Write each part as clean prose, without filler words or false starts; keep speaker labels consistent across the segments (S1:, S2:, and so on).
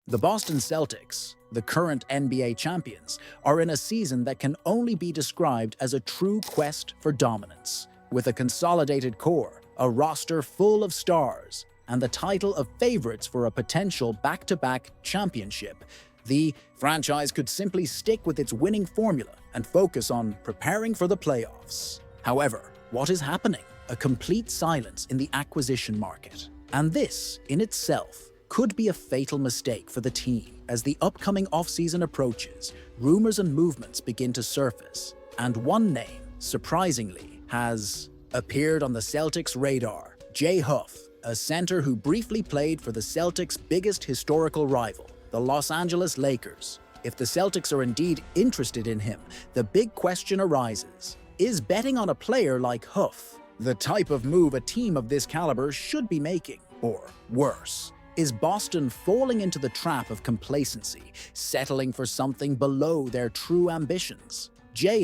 S1: The Boston Celtics, the current NBA champions, are in a season that can only be described as a true quest for dominance. With a consolidated core, a roster full of stars, and the title of favorites for a potential back-to-back championship, the franchise could simply stick with its winning formula and focus on preparing for the playoffs. However, what is happening? A complete silence in the acquisition market. And this, in itself, could be a fatal mistake for the team. As the upcoming offseason approaches, rumors and movements begin to surface, and one name, surprisingly, has appeared on the Celtics' radar: Huff, a center who briefly played for the Celtics' biggest historical rival, the Los Angeles Lakers. If the Celtics are indeed interested in him, the big question arises: is betting on a player like Huff the type of move a team of this caliber should be making? Or worse, is Boston falling into the trap of complacency, settling for something below their true ambitions?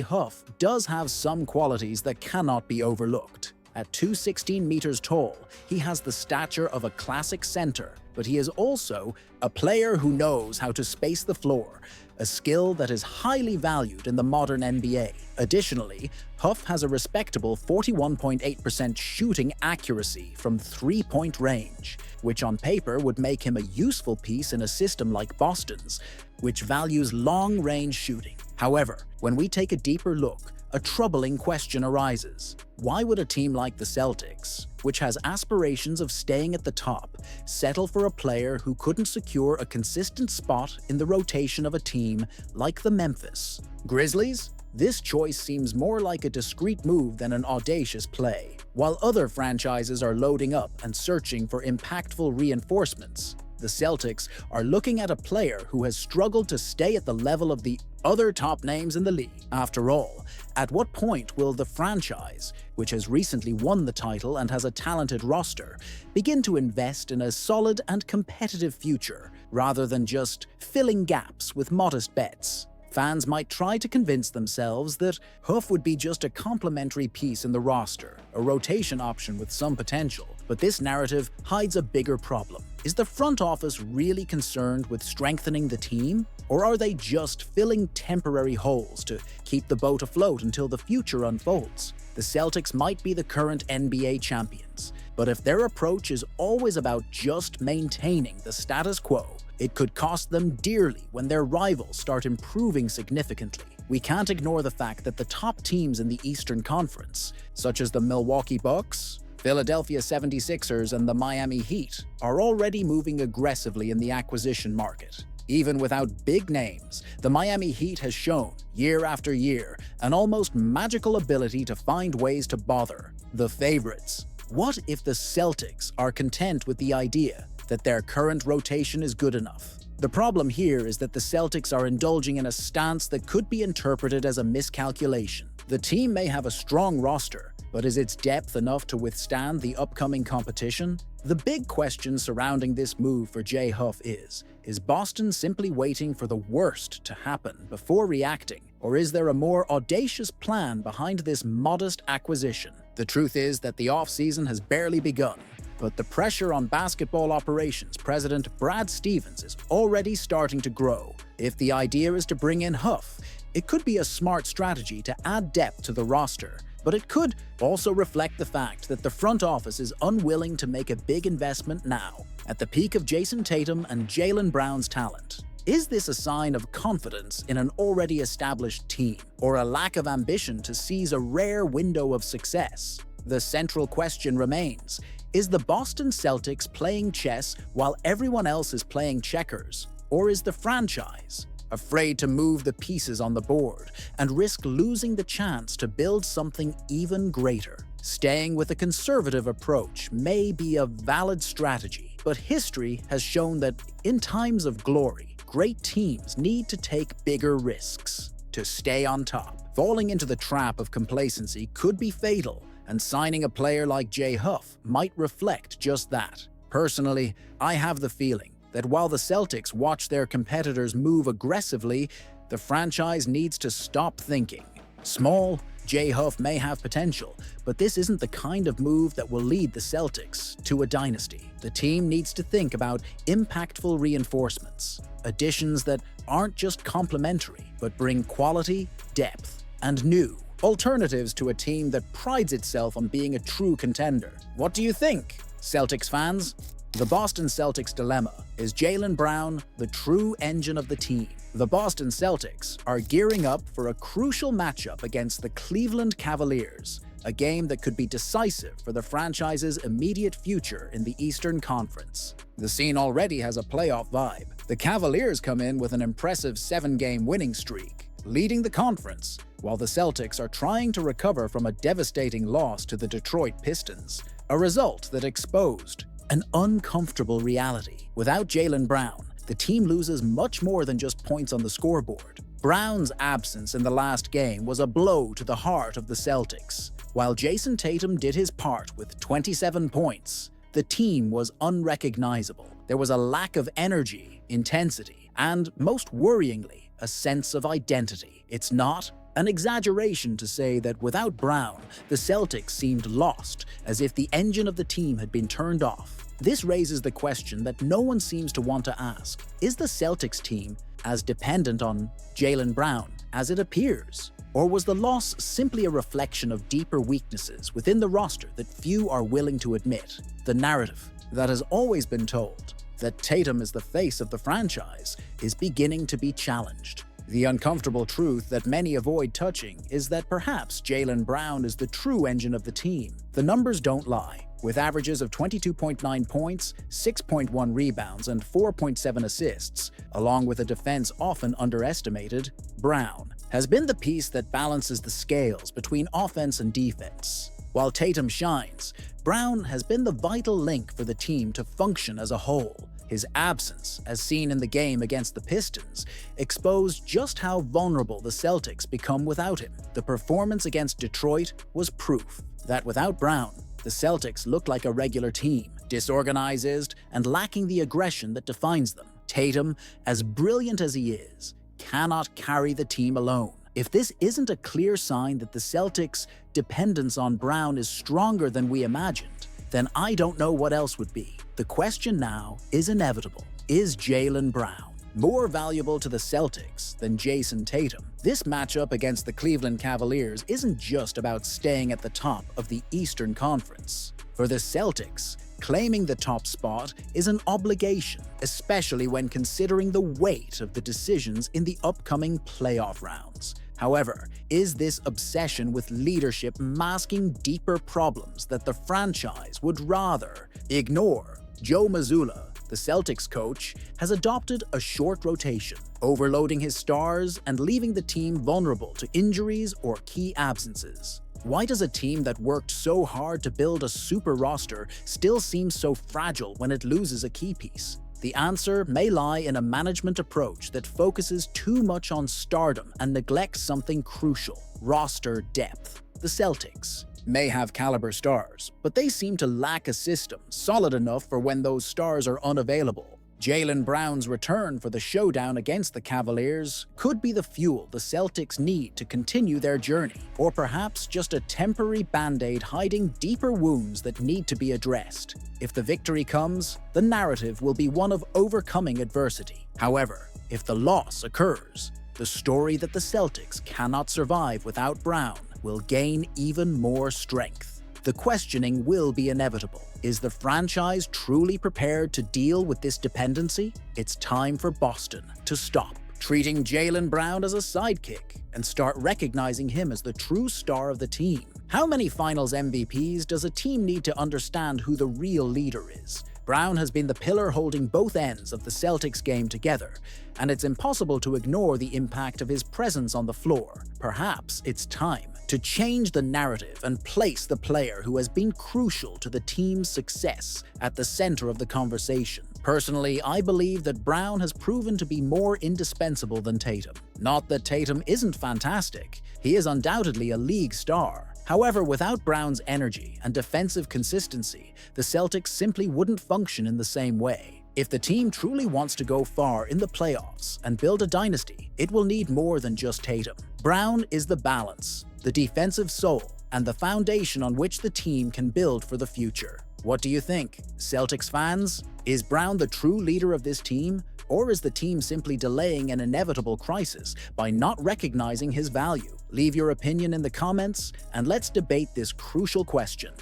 S1: Huff does have some qualities that cannot be overlooked. At 216 meters tall, he has the stature of a classic center, but he is also a player who knows how to space the floor, a skill that is highly valued in the modern NBA. Additionally, Huff has a respectable 41.8% shooting accuracy from three-point range, which on paper would make him a useful piece in a system like Boston's, which values long-range shooting. However, when we take a deeper look, a troubling question arises. Why would a team like the Celtics, which has aspirations of staying at the top, settle for a player who couldn't secure a consistent spot in the rotation of a team like the Memphis Grizzlies? This choice seems more like a discreet move than an audacious play. While other franchises are loading up and searching for impactful reinforcements, the Celtics are looking at a player who has struggled to stay at the level of the other top names in the league. After all, at what point will the franchise, which has recently won the title and has a talented roster, begin to invest in a solid and competitive future, rather than just filling gaps with modest bets? Fans might try to convince themselves that Huff would be just a complementary piece in the roster, a rotation option with some potential, but this narrative hides a bigger problem. Is the front office really concerned with strengthening the team? Or are they just filling temporary holes to keep the boat afloat until the future unfolds? The Celtics might be the current NBA champions, but if their approach is always about just maintaining the status quo, it could cost them dearly when their rivals start improving significantly. We can't ignore the fact that the top teams in the Eastern Conference, such as the Milwaukee Bucks, Philadelphia 76ers, and the Miami Heat, are already moving aggressively in the acquisition market. Even without big names, the Miami Heat has shown, year after year, an almost magical ability to find ways to bother the favorites. What if the Celtics are content with the idea that their current rotation is good enough? The problem here is that the Celtics are indulging in a stance that could be interpreted as a miscalculation. The team may have a strong roster, but is its depth enough to withstand the upcoming competition? The big question surrounding this move for Huff is Boston simply waiting for the worst to happen before reacting, or is there a more audacious plan behind this modest acquisition? The truth is that the offseason has barely begun, but the pressure on basketball operations president Brad Stevens is already starting to grow. If the idea is to bring in Huff, it could be a smart strategy to add depth to the roster, but it could also reflect the fact that the front office is unwilling to make a big investment now, at the peak of Jayson Tatum and Jaylen Brown's talent. Is this a sign of confidence in an already established team, or a lack of ambition to seize a rare window of success? The central question remains: is the Boston Celtics playing chess while everyone else is playing checkers? Or is the franchise afraid to move the pieces on the board and risk losing the chance to build something even greater? Staying with a conservative approach may be a valid strategy, but history has shown that in times of glory, great teams need to take bigger risks to stay on top. Falling into the trap of complacency could be fatal, and signing a player like Huff might reflect just that. Personally, I have the feeling that while the Celtics watch their competitors move aggressively, the franchise needs to stop thinking small Huff may have potential, but this isn't the kind of move that will lead the Celtics to a dynasty. The team needs to think about impactful reinforcements, additions that aren't just complementary, but bring quality, depth, and new alternatives to a team that prides itself on being a true contender. What do you think, Celtics fans? The Boston Celtics dilemma: is Jaylen Brown the true engine of the team? The Boston Celtics are gearing up for a crucial matchup against the Cleveland Cavaliers, a game that could be decisive for the franchise's immediate future in the Eastern Conference. The scene already has a playoff vibe. The Cavaliers come in with an impressive 7-game winning streak, leading the conference, while the Celtics are trying to recover from a devastating loss to the Detroit Pistons, a result that exposed an uncomfortable reality. Without Jaylen Brown, the team loses much more than just points on the scoreboard. Brown's absence in the last game was a blow to the heart of the Celtics. While Jayson Tatum did his part with 27 points, the team was unrecognizable. There was a lack of energy, intensity, and, most worryingly, a sense of identity. It's not an exaggeration to say that without Brown, the Celtics seemed lost, as if the engine of the team had been turned off. This raises the question that no one seems to want to ask: is the Celtics team as dependent on Jaylen Brown as it appears? Or was the loss simply a reflection of deeper weaknesses within the roster that few are willing to admit? The narrative that has always been told, that Tatum is the face of the franchise, is beginning to be challenged. The uncomfortable truth that many avoid touching is that perhaps Jaylen Brown is the true engine of the team. The numbers don't lie. With averages of 22.9 points, 6.1 rebounds, and 4.7 assists, along with a defense often underestimated, Brown has been the piece that balances the scales between offense and defense. While Tatum shines, Brown has been the vital link for the team to function as a whole. His absence, as seen in the game against the Pistons, exposed just how vulnerable the Celtics become without him. The performance against Detroit was proof that without Brown, the Celtics looked like a regular team, disorganized and lacking the aggression that defines them. Tatum, as brilliant as he is, cannot carry the team alone. If this isn't a clear sign that the Celtics' dependence on Brown is stronger than we imagined, then I don't know what else would be. The question now is inevitable. Is Jaylen Brown more valuable to the Celtics than Jayson Tatum? This matchup against the Cleveland Cavaliers isn't just about staying at the top of the Eastern Conference. For the Celtics, claiming the top spot is an obligation, especially when considering the weight of the decisions in the upcoming playoff rounds. However, is this obsession with leadership masking deeper problems that the franchise would rather ignore? Joe Mazzulla, the Celtics coach, has adopted a short rotation, overloading his stars and leaving the team vulnerable to injuries or key absences. Why does a team that worked so hard to build a super roster still seem so fragile when it loses a key piece? The answer may lie in a management approach that focuses too much on stardom and neglects something crucial: roster depth. The Celtics may have caliber stars, but they seem to lack a system solid enough for when those stars are unavailable. Jaylen Brown's return for the showdown against the Cavaliers could be the fuel the Celtics need to continue their journey, or perhaps just a temporary band-aid hiding deeper wounds that need to be addressed. If the victory comes, the narrative will be one of overcoming adversity. However, if the loss occurs, the story that the Celtics cannot survive without Brown will gain even more strength. The questioning will be inevitable. Is the franchise truly prepared to deal with this dependency? It's time for Boston to stop treating Jaylen Brown as a sidekick and start recognizing him as the true star of the team. How many Finals MVPs does a team need to understand who the real leader is? Brown has been the pillar holding both ends of the Celtics game together, and it's impossible to ignore the impact of his presence on the floor. Perhaps it's time to change the narrative and place the player who has been crucial to the team's success at the center of the conversation. Personally, I believe that Brown has proven to be more indispensable than Tatum. Not that Tatum isn't fantastic, he is undoubtedly a league star. However, without Brown's energy and defensive consistency, the Celtics simply wouldn't function in the same way. If the team truly wants to go far in the playoffs and build a dynasty, it will need more than just Tatum. Brown is the balance, the defensive soul, and the foundation on which the team can build for the future. What do you think, Celtics fans? Is Brown the true leader of this team, or is the team simply delaying an inevitable crisis by not recognizing his value? Leave your opinion in the comments, and let's debate this crucial question.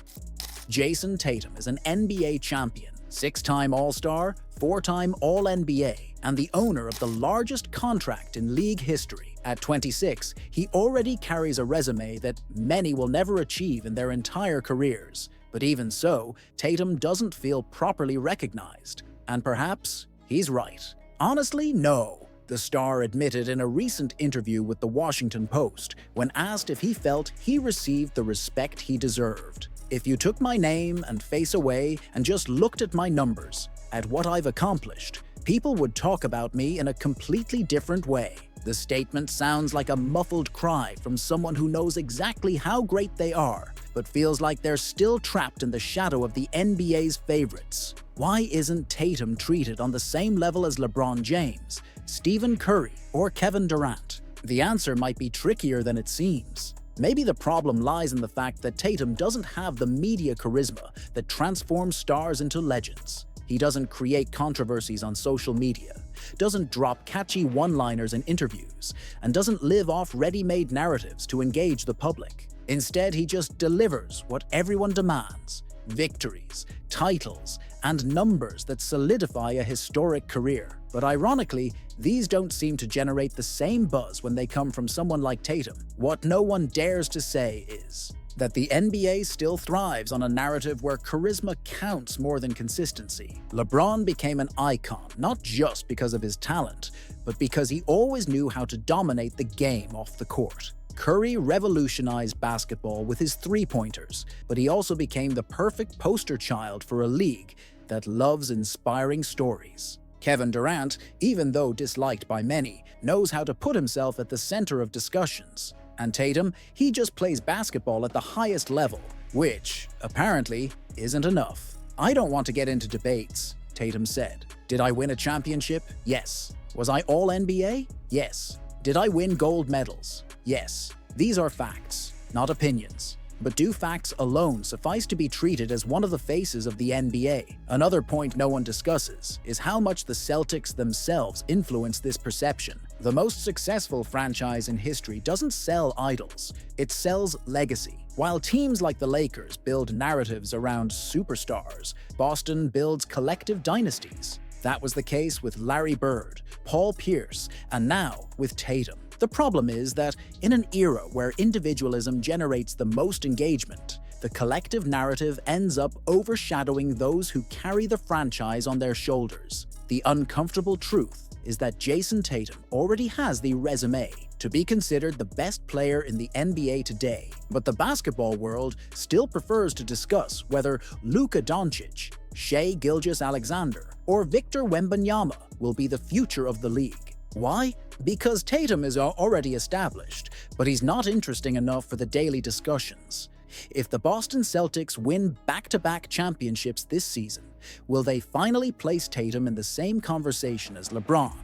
S1: Jayson Tatum is an NBA champion, 6-time All-Star, 4-time All-NBA, and the owner of the largest contract in league history. At 26, he already carries a resume that many will never achieve in their entire careers. But even so, Tatum doesn't feel properly recognized. And perhaps he's right. Honestly, no, the star admitted in a recent interview with the Washington Post when asked if he felt he received the respect he deserved. If you took my name and face away and just looked at my numbers, at what I've accomplished, people would talk about me in a completely different way. The statement sounds like a muffled cry from someone who knows exactly how great they are, but feels like they're still trapped in the shadow of the NBA's favorites. Why isn't Tatum treated on the same level as LeBron James, Stephen Curry, or Kevin Durant? The answer might be trickier than it seems. Maybe the problem lies in the fact that Tatum doesn't have the media charisma that transforms stars into legends. He doesn't create controversies on social media, doesn't drop catchy one-liners in interviews, and doesn't live off ready-made narratives to engage the public. Instead, he just delivers what everyone demands: victories, titles, and numbers that solidify a historic career. But ironically, these don't seem to generate the same buzz when they come from someone like Tatum. What no one dares to say is that the NBA still thrives on a narrative where charisma counts more than consistency. LeBron became an icon not just because of his talent, but because he always knew how to dominate the game off the court. Curry revolutionized basketball with his three-pointers, but he also became the perfect poster child for a league that loves inspiring stories. Kevin Durant, even though disliked by many, knows how to put himself at the center of discussions. And Tatum, he just plays basketball at the highest level, which, apparently, isn't enough. "I don't want to get into debates," Tatum said. "Did I win a championship? Yes. Was I All-NBA? Yes. Did I win gold medals? Yes. These are facts, not opinions. But do facts alone suffice to be treated as one of the faces of the NBA? Another point no one discusses is how much the Celtics themselves influence this perception. The most successful franchise in history doesn't sell idols, it sells legacy. While teams like the Lakers build narratives around superstars, Boston builds collective dynasties. That was the case with Larry Bird, Paul Pierce, and now with Tatum. The problem is that in an era where individualism generates the most engagement, the collective narrative ends up overshadowing those who carry the franchise on their shoulders. The uncomfortable truth is that Jayson Tatum already has the resume to be considered the best player in the NBA today, but the basketball world still prefers to discuss whether Luka Doncic, Shai Gilgeous-Alexander, or Victor Wembanyama will be the future of the league. Why? Because Tatum is already established, but he's not interesting enough for the daily discussions. If the Boston Celtics win back-to-back championships this season, will they finally place Tatum in the same conversation as LeBron,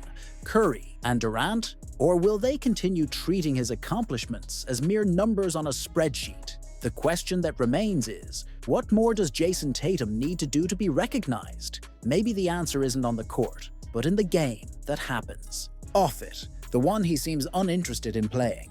S1: Curry, and Durant? Or will they continue treating his accomplishments as mere numbers on a spreadsheet? The question that remains is, what more does Jayson Tatum need to do to be recognized? Maybe the answer isn't on the court, but in the game that happens. Off it, the one he seems uninterested in playing.